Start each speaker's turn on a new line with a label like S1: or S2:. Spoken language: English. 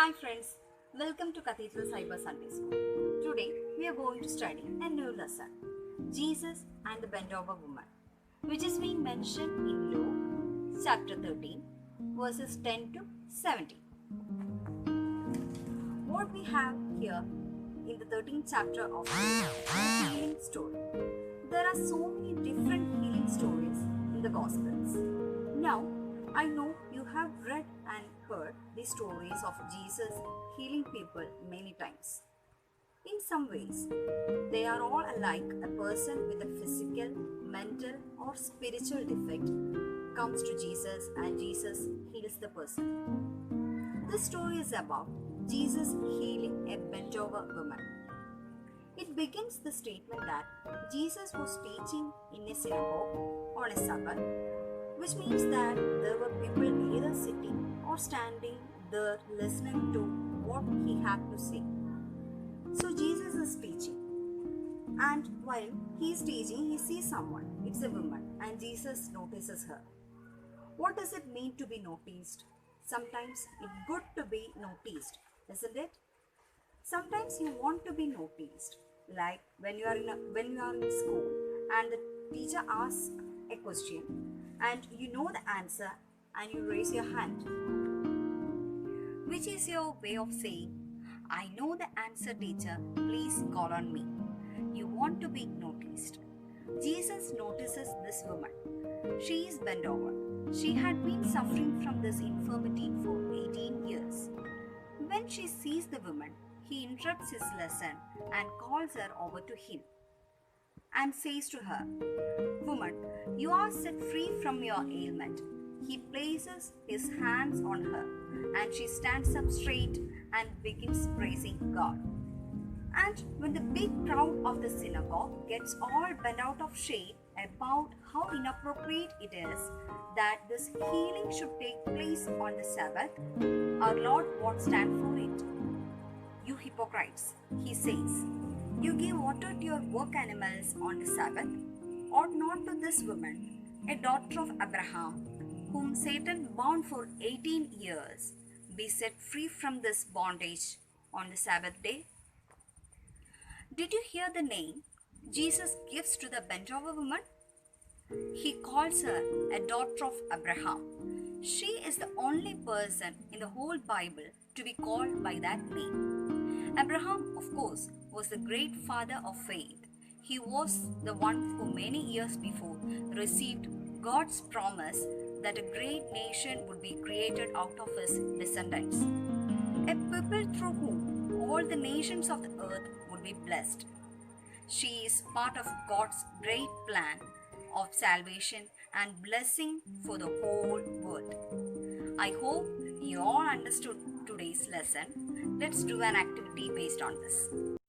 S1: Hi friends, welcome to Cathedral Cyber Sunday School. Today we are going to study a new lesson, Jesus and the Bent Over Woman, which is being mentioned in Luke chapter 13 verses 10 to 17. What we have here in the 13th chapter of the healing story. There are so many different healing stories in the Gospels. Now, I know you have read and heard the stories of Jesus healing people many times. In some ways, they are all alike. A person with a physical, mental, or spiritual defect comes to Jesus and Jesus heals the person. This story is about Jesus healing a bent over woman. It begins the statement that Jesus was teaching in a synagogue on a Sabbath, which means that there were people either sitting or standing there listening to what he had to say. So Jesus is teaching, and while he is teaching, he sees someone. It's a woman, and Jesus notices her. What does it mean to be noticed? Sometimes it's good to be noticed, isn't it? Sometimes you want to be noticed, like when you are in school and the teacher asks a question and you know the answer and you raise your hand, which is your way of saying, I know the answer, teacher, please call on me. You want to be noticed. Jesus notices this woman. She is bent over. She had been suffering from this infirmity for 18 years. When she sees the woman, he interrupts his lesson and calls her over to him and says to her, Woman, you are set free from your ailment. He places his hands on her and she stands up straight and begins praising God. And when the big crowd of the synagogue gets all bent out of shape about how inappropriate it is that this healing should take place on the Sabbath, our Lord won't stand for it. You hypocrites, he says, you give water to your work animals on the Sabbath. Ought not to this woman, a daughter of Abraham, whom Satan bound for 18 years, be set free from this bondage on the Sabbath day? Did you hear the name Jesus gives to the bent over woman? He calls her a daughter of Abraham. She is the only person in the whole Bible to be called by that name. Abraham, of course, was the great father of faith. He was the one who many years before received God's promise that a great nation would be created out of his descendants, a people through whom all the nations of the earth would be blessed. She is part of God's great plan of salvation and blessing for the whole world. I hope you all understood today's lesson. Let's do an activity based on this.